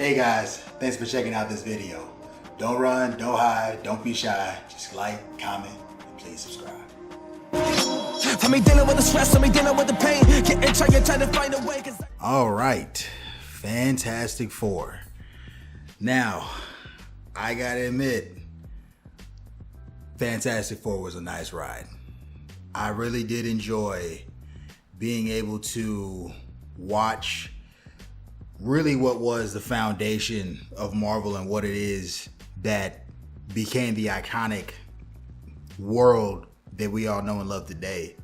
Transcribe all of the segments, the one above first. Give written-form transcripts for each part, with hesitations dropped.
Hey guys, thanks for checking out this video. Don't run, don't hide, don't be shy. Just like, comment, and please subscribe. Dealing with the stress, dealing with the pain. Trying to find a way. All right, Fantastic Four. Now, I gotta admit, Fantastic Four was a nice ride. I really did enjoy being able to watch really what was the foundation of Marvel and what it is that became the iconic world that we all know and love today.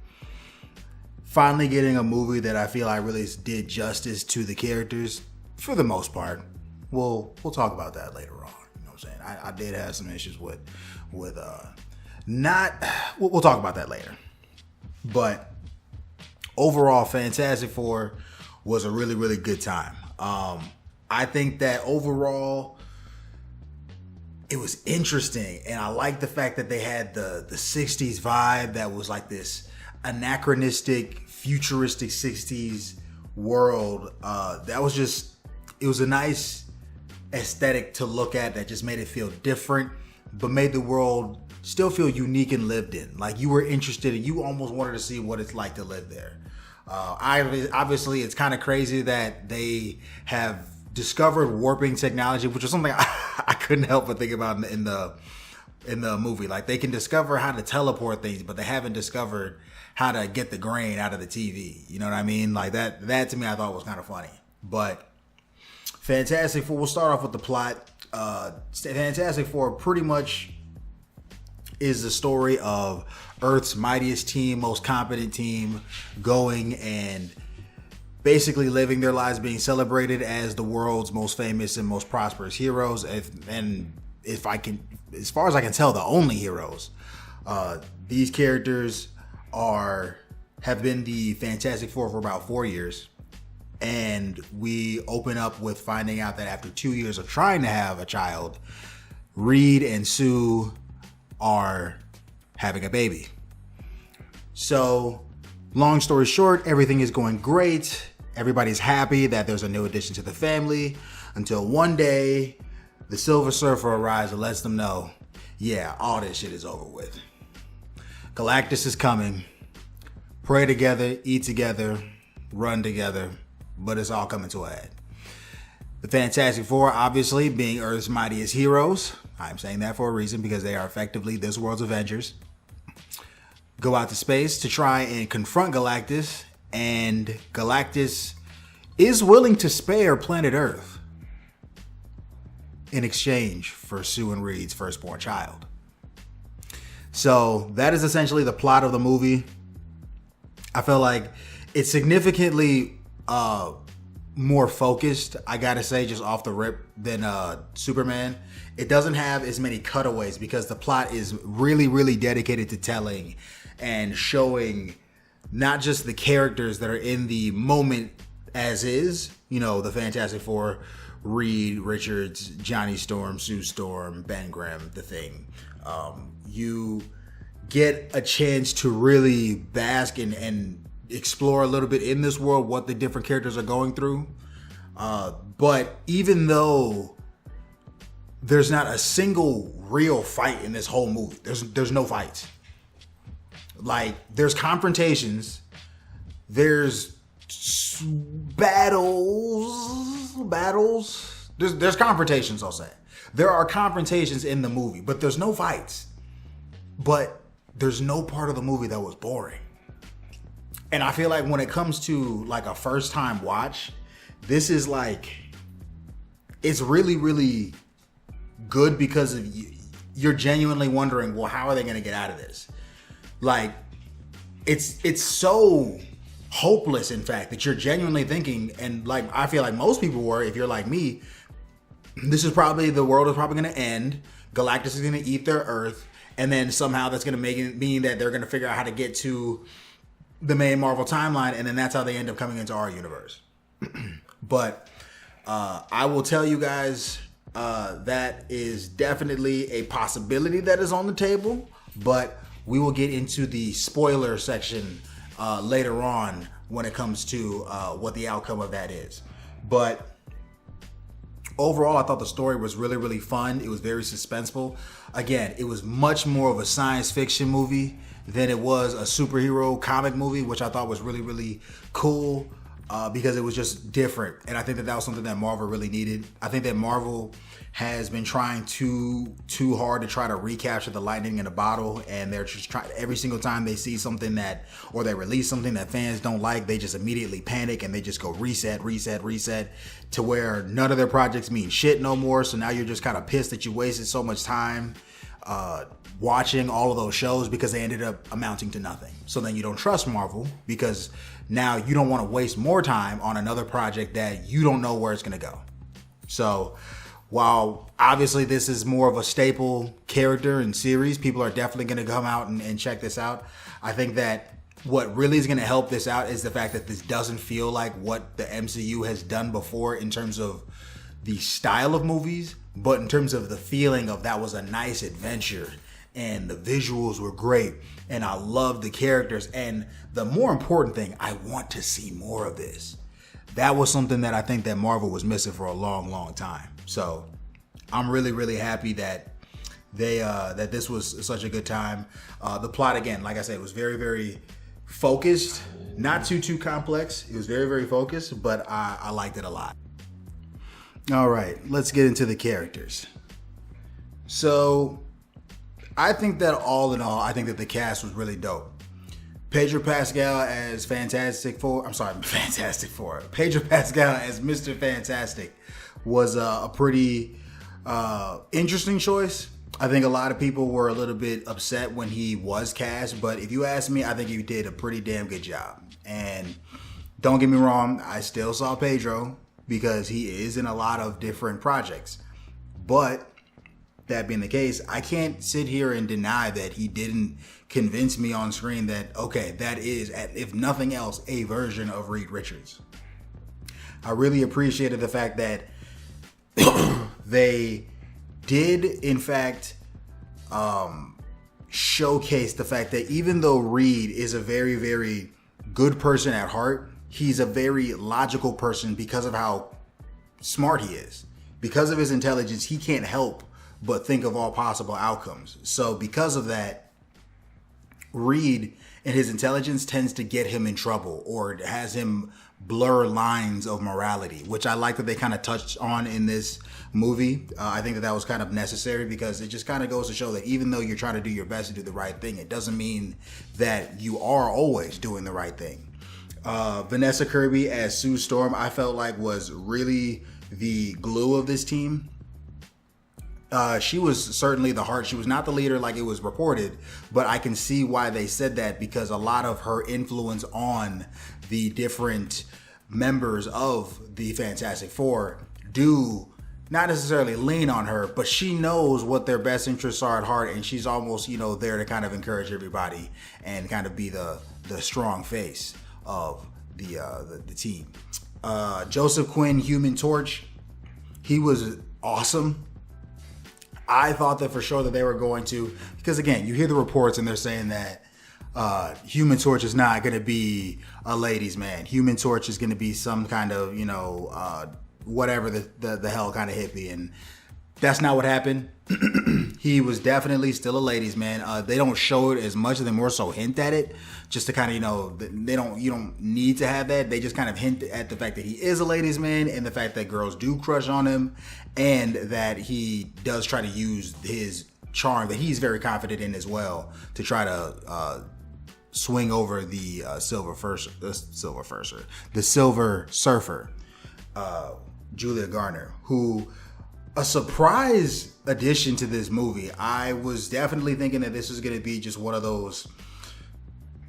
Finally getting a movie that I feel I really did justice to the characters for the most part. We'll talk about that later on. You know what I'm saying? I did have some issues with not. We'll talk about that later. But overall, Fantastic Four was a really, really good time. I think that overall it was interesting, and I like the fact that they had the 60s vibe that was like this anachronistic, futuristic 60s world. That was just, it was a nice aesthetic to look at that just made it feel different, but made the world still feel unique and lived in. Like you were interested and you almost wanted to see what it's like to live there. Obviously, it's kind of crazy that they have discovered warping technology, which was something I couldn't help but think about in the movie. Like they can discover how to teleport things, but they haven't discovered how to get the grain out of the TV. You know what I mean? Like that to me, I thought was kind of funny. But Fantastic Four, we'll start off with the plot. Fantastic Four pretty much is the story of Earth's mightiest team, most competent team, going and basically living their lives being celebrated as the world's most famous and most prosperous heroes. As far as I can tell, the only heroes. These characters have been the Fantastic Four for about 4 years. And we open up with finding out that after 2 years of trying to have a child, Reed and Sue are having a baby. So, long story short, everything is going great. Everybody's happy that there's a new addition to the family until one day the Silver Surfer arrives and lets them know, yeah, all this shit is over with. Galactus is coming. Pray together, eat together, run together, but it's all coming to a head. The Fantastic Four, obviously, being Earth's mightiest heroes, I'm saying that for a reason because they are effectively this world's Avengers, go out to space to try and confront Galactus, and Galactus is willing to spare planet Earth in exchange for Sue and Reed's firstborn child. So that is essentially the plot of the movie. I feel like it's significantly more focused, I gotta say, just off the rip than Superman. It doesn't have as many cutaways because the plot is really, really dedicated to telling and showing not just the characters that are in the moment as is, you know, the Fantastic Four, Reed Richards, Johnny Storm, Sue Storm, Ben Grimm, the Thing. You get a chance to really bask and explore a little bit in this world what the different characters are going through. But even though there's not a single real fight in this whole movie, there's no fights. Like there's confrontations, there's battles. There's confrontations, I'll say. There are confrontations in the movie, but there's no fights. But there's no part of the movie that was boring. And I feel like when it comes to like a first time watch, this is like, it's really, really good because of you're genuinely wondering, well, how are they going to get out of this? Like, it's so hopeless, in fact, that you're genuinely thinking, and like, I feel like most people were, if you're like me, the world is probably going to end. Galactus is going to eat their Earth. And then somehow that's going to mean that they're going to figure out how to get to the main Marvel timeline, and then that's how they end up coming into our universe. But I will tell you guys that is definitely a possibility that is on the table, but we will get into the spoiler section later on when it comes to what the outcome of that is. But overall, I thought the story was really, really fun. It was very suspenseful. Again, it was much more of a science fiction movie than it was a superhero comic movie, which I thought was really, really cool because it was just different. And I think that was something that Marvel really needed. I think that Marvel has been trying too hard to try to recapture the lightning in a bottle, and they're just trying every single time they see something that, or they release something that fans don't like, they just immediately panic and they just go reset to where none of their projects mean shit no more. So now you're just kind of pissed that you wasted so much time watching all of those shows because they ended up amounting to nothing. So then you don't trust Marvel because now you don't want to waste more time on another project that you don't know where it's going to go. So while obviously this is more of a staple character and series, people are definitely going to come out and check this out. I think that what really is going to help this out is the fact that this doesn't feel like what the MCU has done before in terms of the style of movies, but in terms of the feeling of that was a nice adventure and the visuals were great and I love the characters. And the more important thing, I want to see more of this. That was something that I think that Marvel was missing for a long, long time. So I'm really, really happy that that this was such a good time. The plot, again, like I said, was very, very focused, not too complex. It was very, very focused, but I liked it a lot. All right, let's get into the characters. So I think that all in all, I think that the cast was really dope. Pedro Pascal as Fantastic Four. Pedro Pascal as Mr. Fantastic was a pretty interesting choice. I think a lot of people were a little bit upset when he was cast, but if you ask me, I think he did a pretty damn good job. And don't get me wrong, I still saw Pedro because he is in a lot of different projects. But that being the case, I can't sit here and deny that he didn't convince me on screen that, okay, that is, if nothing else, a version of Reed Richards. I really appreciated the fact that they did, in fact, showcase the fact that even though Reed is a very, very good person at heart, he's a very logical person because of how smart he is. Because of his intelligence, he can't help but think of all possible outcomes. So because of that, Reed and his intelligence tends to get him in trouble or has him blur lines of morality, which I like that they kind of touched on in this movie. I think that was kind of necessary because it just kind of goes to show that even though you're trying to do your best to do the right thing, it doesn't mean that you are always doing the right thing. Vanessa Kirby as Sue Storm, I felt like was really the glue of this team. She was certainly the heart. She was not the leader like it was reported, but I can see why they said that because a lot of her influence on the different members of the Fantastic Four do not necessarily lean on her, but she knows what their best interests are at heart, and she's almost, there to kind of encourage everybody and kind of be the strong face of the team. Joseph Quinn, Human Torch, he was awesome. I thought that for sure that they were going to, because again, you hear the reports and they're saying that Human Torch is not going to be a ladies' man. Human Torch is going to be some kind of, whatever the hell kind of hippie. And that's not what happened. He was definitely still a ladies' man. They don't show it as much, they more so hint at it, just to kind of, you don't need to have that. They just kind of hint at the fact that he is a ladies' man and the fact that girls do crush on him and that he does try to use his charm that he's very confident in as well to try to swing over the Silver Surfer, Julia Garner, who a surprise addition to this movie. I was definitely thinking that this was going to be just one of those,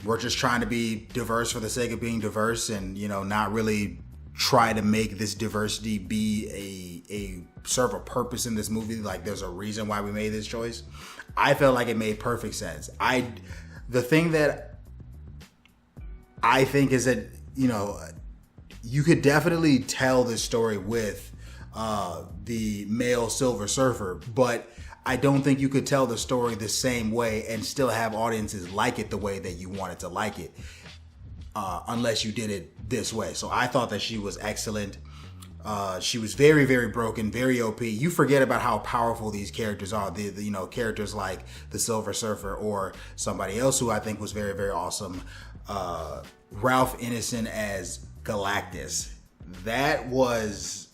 we're just trying to be diverse for the sake of being diverse and, not really try to make this diversity be a serve a purpose in this movie. Like there's a reason why we made this choice. I felt like it made perfect sense. The thing that I think is that, you could definitely tell this story with the male Silver Surfer, but I don't think you could tell the story the same way and still have audiences like it the way that you wanted to like it, unless you did it this way. So I thought that she was excellent. She was very, very broken, very OP. You forget about how powerful these characters are. The characters like the Silver Surfer or somebody else who I think was very, very awesome. Ralph Ineson as Galactus. That was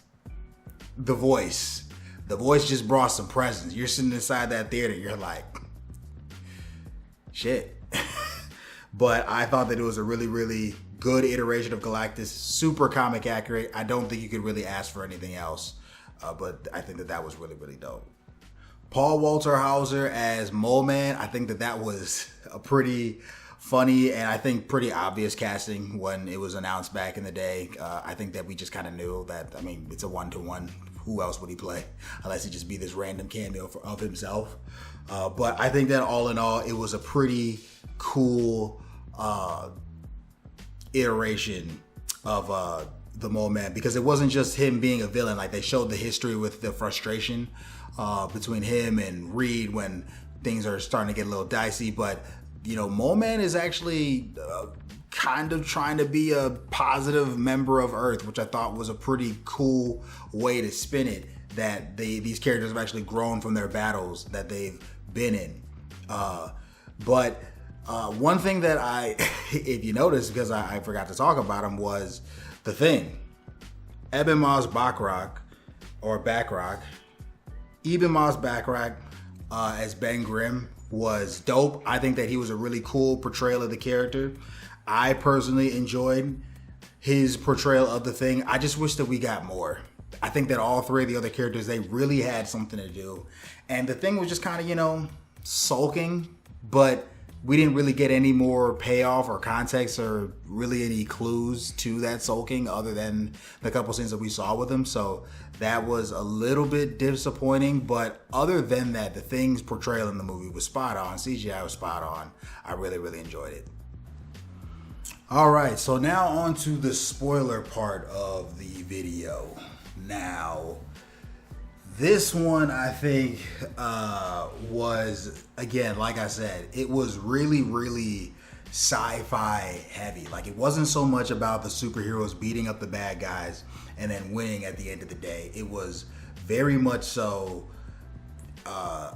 the voice. The voice just brought some presence. You're sitting inside that theater. You're like, shit. But I thought that it was a really, really good iteration of Galactus. Super comic accurate. I don't think you could really ask for anything else. But I think that was really, really dope. Paul Walter Hauser as Mole Man. I think that was a pretty funny and I think pretty obvious casting when it was announced back in the day. I think that we just kind of knew that, it's a 1-to-1. Who else would he play? Unless he just be this random cameo of himself. But I think that all in all, it was a pretty cool iteration of the Mole Man, because it wasn't just him being a villain. Like, they showed the history with the frustration between him and Reed when things are starting to get a little dicey. But, Mole Man is actually kind of trying to be a positive member of Earth, which I thought was a pretty cool way to spin it, that these characters have actually grown from their battles that they've been in. But one thing that if you notice, because I forgot to talk about him, was The Thing. Ebon Moss-Bachrach, Ebon Moss-Bachrach as Ben Grimm was dope. I think that he was a really cool portrayal of the character. I personally enjoyed his portrayal of The Thing. I just wish that we got more. I think that all three of the other characters, they really had something to do. And The Thing was just kind of, sulking, but we didn't really get any more payoff or context or really any clues to that sulking other than the couple scenes that we saw with him. So that was a little bit disappointing. But other than that, The Thing's portrayal in the movie was spot on. CGI was spot on. I really, really enjoyed it. All right, so now on to the spoiler part of the video. Now, this one, I think, was, again, like I said, it was really, really sci-fi heavy. Like, it wasn't so much about the superheroes beating up the bad guys and then winning at the end of the day. It was very much so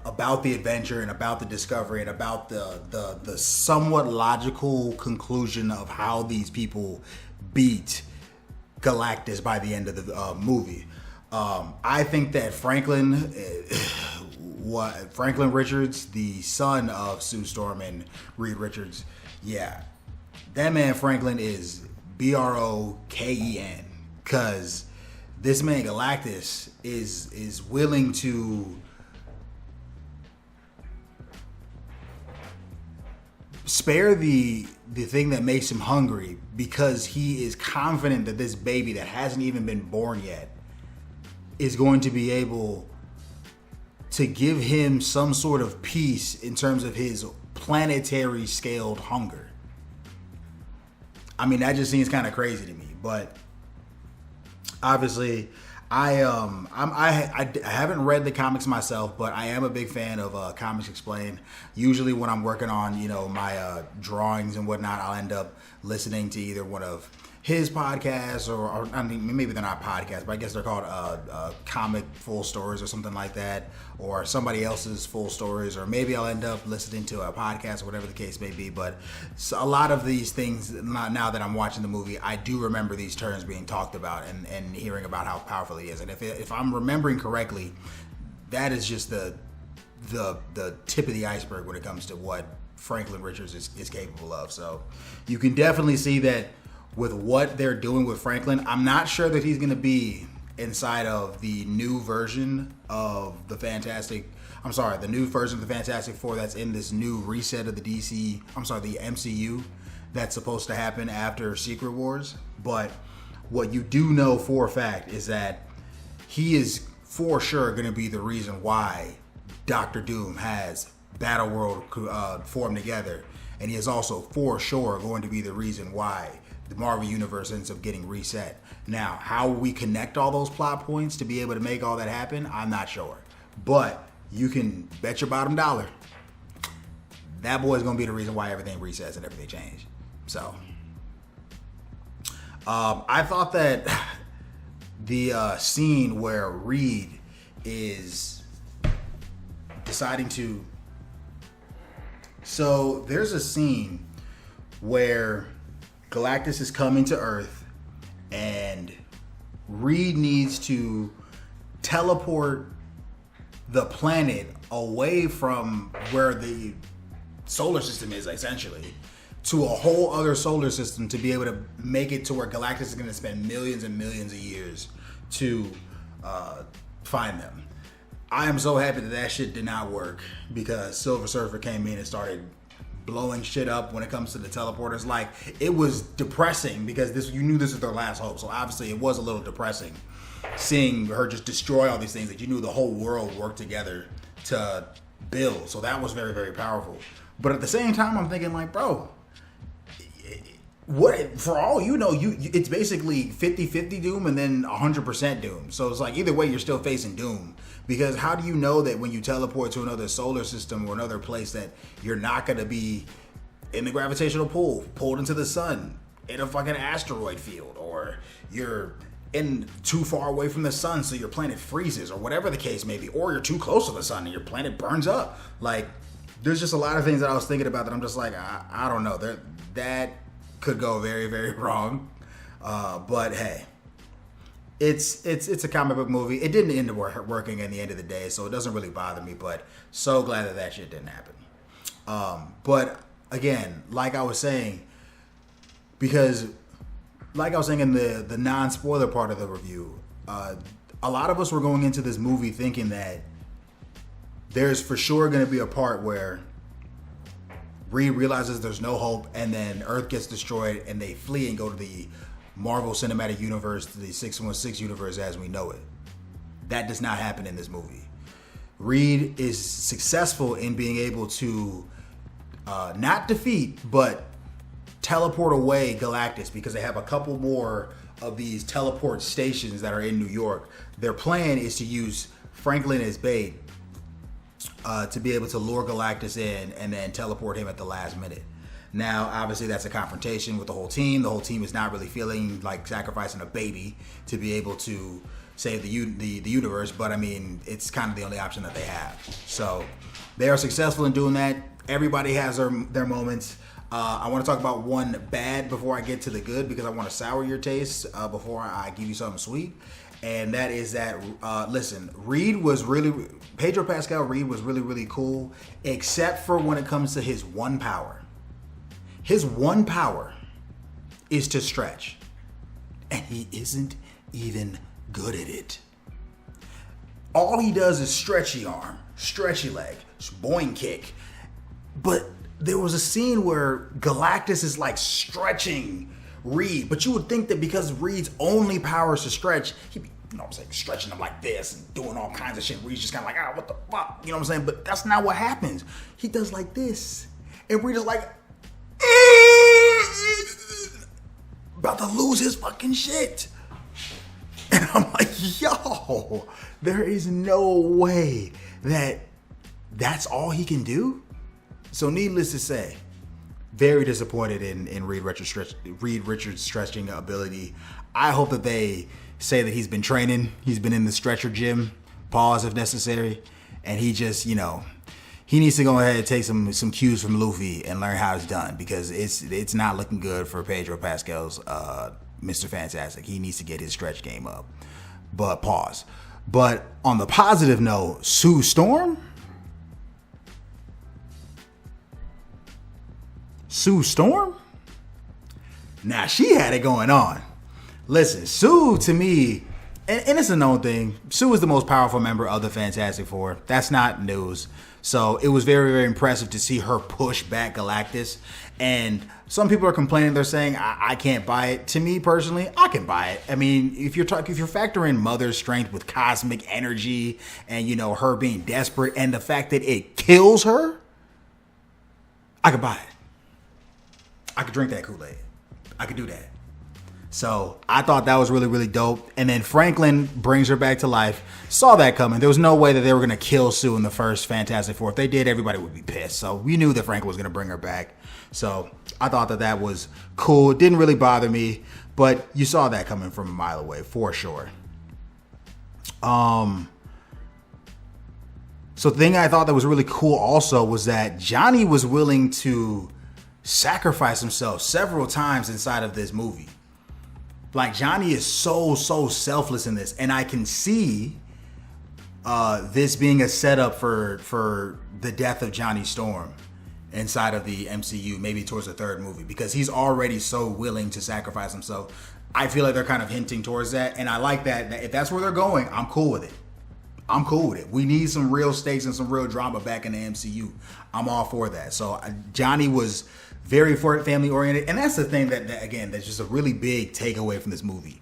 about the adventure and about the discovery and about the somewhat logical conclusion of how these people beat Galactus by the end of the movie. I think that Franklin Richards, the son of Sue Storm and Reed Richards, yeah, that man Franklin is Broken, because this man Galactus is willing to spare the thing that makes him hungry, because he is confident that this baby that hasn't even been born yet is going to be able to give him some sort of peace in terms of his planetary scaled hunger. That just seems kind of crazy to me, but obviously I haven't read the comics myself, but I am a big fan of Comics Explained. Usually when I'm working on, my drawings and whatnot, I'll end up listening to either one of his podcasts or maybe they're not podcasts, but I guess they're called comic full stories or something like that, or somebody else's full stories, or maybe I'll end up listening to a podcast or whatever the case may be. But a lot of these things, now that I'm watching the movie, I do remember these terms being talked about and hearing about how powerful he is. And if I'm remembering correctly, that is just the tip of the iceberg when it comes to what Franklin Richards is capable of. So you can definitely see that with what they're doing with Franklin. I'm not sure that he's going to be inside of the new version of the new version of the Fantastic Four that's in this new reset of the MCU that's supposed to happen after Secret Wars. But what you do know for a fact is that he is for sure going to be the reason why Doctor Doom has Battleworld formed together. And he is also for sure going to be the reason why the Marvel Universe ends up getting reset. Now, how we connect all those plot points to be able to make all that happen, I'm not sure. But you can bet your bottom dollar that boy is going to be the reason why everything resets and everything changed. So, I thought that the scene where Reed is deciding to. So there's a scene where Galactus is coming to Earth, and Reed needs to teleport the planet away from where the solar system is, essentially, to a whole other solar system to be able to make it to where Galactus is going to spend millions and millions of years to find them. I am so happy that shit did not work, because Silver Surfer came in and started blowing shit up when it comes to the teleporters. Like, it was depressing because you knew this was their last hope. So obviously it was a little depressing seeing her just destroy all these things that you knew the whole world worked together to build. So that was very, very powerful. But at the same time, I'm thinking like, bro, what, for all you know, it's basically 50-50 Doom and then 100% Doom. So it's like, either way, you're still facing Doom. Because how do you know that when you teleport to another solar system or another place that you're not going to be in the gravitational pull, pulled into the sun, in a fucking asteroid field, or you're in too far away from the sun so your planet freezes, or whatever the case may be, or you're too close to the sun and your planet burns up. Like, there's just a lot of things that I was thinking about that I'm just like, I don't know. That could go very, very wrong. But hey, it's a comic book movie. It didn't end up working at the end of the day, so it doesn't really bother me. But so glad that shit didn't happen. But again, like I was saying, because like I was saying in the non-spoiler part of the review, a lot of us were going into this movie thinking that there's for sure going to be a part where Reed realizes there's no hope, and then Earth gets destroyed, and they flee and go to the Marvel Cinematic Universe, to the 616 universe as we know it. That does not happen in this movie. Reed is successful in being able to not defeat, but teleport away Galactus, because they have a couple more of these teleport stations that are in New York. Their plan is to use Franklin as bait to be able to lure Galactus in and then teleport him at the last minute. Now, obviously, that's a confrontation with the whole team. The whole team is not really feeling like sacrificing a baby to be able to save the universe, but I mean, it's kind of the only option that they have. So they are successful in doing that. Everybody has their moments. I want to talk about one bad before I get to the good, because I want to sour your taste before I give you something sweet. And that is that, listen, Pedro Pascal Reed was really, really cool, except for when it comes to his one power. His one power is to stretch. And he isn't even good at it. All he does is stretchy arm, stretchy leg, boing kick. But there was a scene where Galactus is like stretching Reed, but you would think that because Reed's only power is to stretch, he'd be, you know what I'm saying, stretching him like this and doing all kinds of shit. Reed's just kind of like, what the fuck? You know what I'm saying? But that's not what happens. He does like this. And Reed is like, about to lose his fucking shit. And I'm like, yo, there is no way that that's all he can do. So needless to say, very disappointed in Reed Richards' stretching ability. I hope that they say that he's been training. He's been in the stretcher gym, pause if necessary. And he just, he needs to go ahead and take some cues from Luffy and learn how it's done, because it's not looking good for Pedro Pascal's Mr. Fantastic. He needs to get his stretch game up. But pause. But on the positive note, Sue Storm? Sue Storm? Now, she had it going on. Listen, Sue, to me, and it's a known thing, Sue is the most powerful member of the Fantastic Four. That's not news. So it was very, very impressive to see her push back Galactus. And some people are complaining. They're saying, I can't buy it. To me, personally, I can buy it. I mean, if you're factoring Mother's strength with cosmic energy and, her being desperate and the fact that it kills her, I could buy it. I could drink that Kool-Aid. I could do that. So I thought that was really, really dope. And then Franklin brings her back to life. Saw that coming. There was no way that they were going to kill Sue in the first Fantastic Four. If they did, everybody would be pissed. So we knew that Franklin was going to bring her back. So I thought that was cool. It didn't really bother me, but you saw that coming from a mile away for sure. So the thing I thought that was really cool also was that Johnny was willing to sacrifice himself several times inside of this movie. Like, Johnny is so selfless in this, and I can see this being a setup for the death of Johnny Storm inside of the MCU, maybe towards the third movie, because he's already so willing to sacrifice himself. I feel like they're kind of hinting towards that, and I like that. If that's where they're going, I'm cool with it. I'm cool with it. We need some real stakes and some real drama back in the MCU. I'm all for that. So Johnny was very family oriented, and that's the thing that again, that's just a really big takeaway from this movie.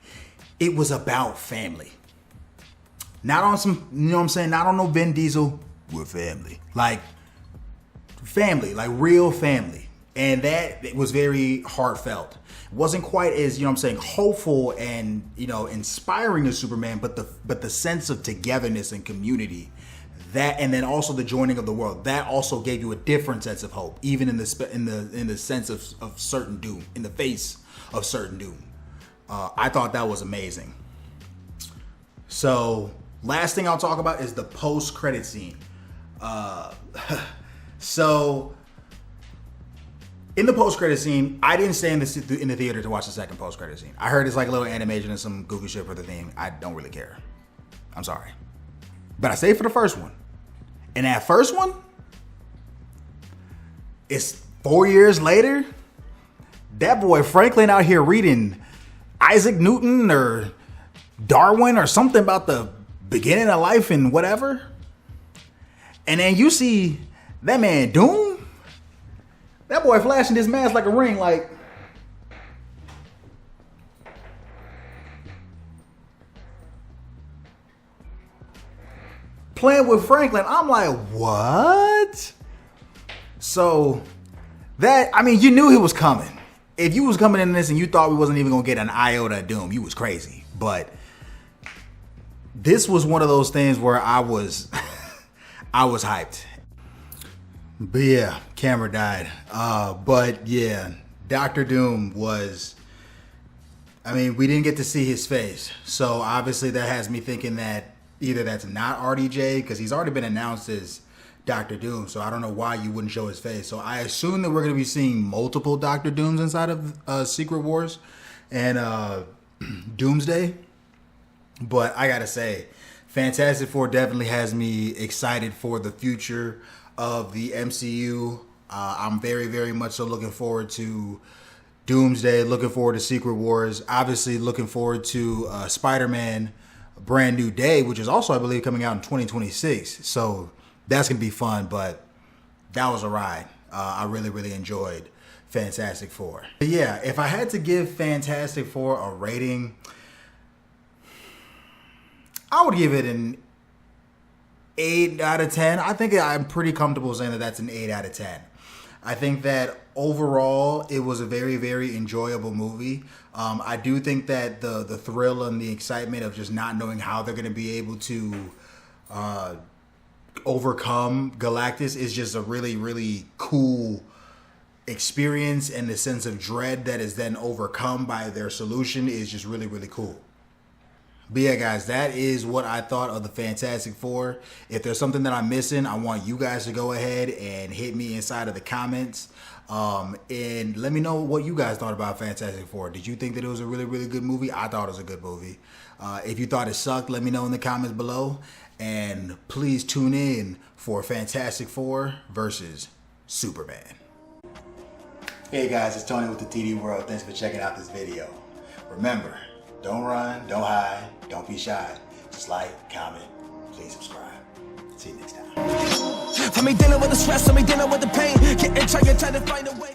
It was about family. Not on some, you know what I'm saying? Not on no Vin Diesel. We're family. Like, family, like real family. And that it was very heartfelt. It wasn't quite as, you know what I'm saying, hopeful and, you know, inspiring as Superman, but the sense of togetherness and community, that, and then also the joining of the world, that also gave you a different sense of hope, even in the sense of certain doom, in the face of certain doom. I thought that was amazing. So last thing I'll talk about is the post-credit scene. So in the post-credit scene, I didn't stay in the theater to watch the second post-credit scene. I heard it's like a little animation and some goofy shit for the theme. I don't really care. I'm sorry. But I stayed for the first one. And that first one, it's 4 years later. That boy Franklin out here reading Isaac Newton or Darwin or something about the beginning of life and whatever. And then you see that man Doom. That boy flashing his mask like a ring, like, playing with Franklin. I'm like, what? So that, I mean, you knew he was coming. If you was coming in this and you thought we wasn't even gonna get an iota of Doom, you was crazy. But this was one of those things where I was I was hyped. But yeah, camera died. But yeah, Dr. Doom was, I mean, we didn't get to see his face. So obviously that has me thinking that either that's not RDJ, because he's already been announced as Dr. Doom. So I don't know why you wouldn't show his face. So I assume that we're going to be seeing multiple Dr. Dooms inside of Secret Wars and Doomsday. But I got to say, Fantastic Four definitely has me excited for the future of the MCU. I'm very much so looking forward to Doomsday, looking forward to Secret Wars, obviously looking forward to Spider-Man Brand New Day, which is also, I believe, coming out in 2026. So that's gonna be fun. But that was a ride. I really enjoyed Fantastic Four. But yeah, if I had to give Fantastic Four a rating, I would give it an 8 out of 10. I think I'm pretty comfortable saying that that's an 8 out of 10. I think that overall it was a very enjoyable movie. I do think that the thrill and the excitement of just not knowing how they're going to be able to overcome Galactus is just a really cool experience, and the sense of dread that is then overcome by their solution is just really cool. But yeah, guys, that is what I thought of the Fantastic Four. If there's something that I'm missing, I want you guys to go ahead and hit me inside of the comments. And let me know what you guys thought about Fantastic Four. Did you think that it was a really good movie? I thought it was a good movie. If you thought it sucked, let me know in the comments below. And please tune in for Fantastic Four versus Superman. Hey guys, it's Tony with the TD World. Thanks for checking out this video. Remember, don't run, don't hide, don't be shy. Just like, comment, please subscribe. See you next time. For me dealing with the stress, for me dealing with the pain, getting trying to find a way.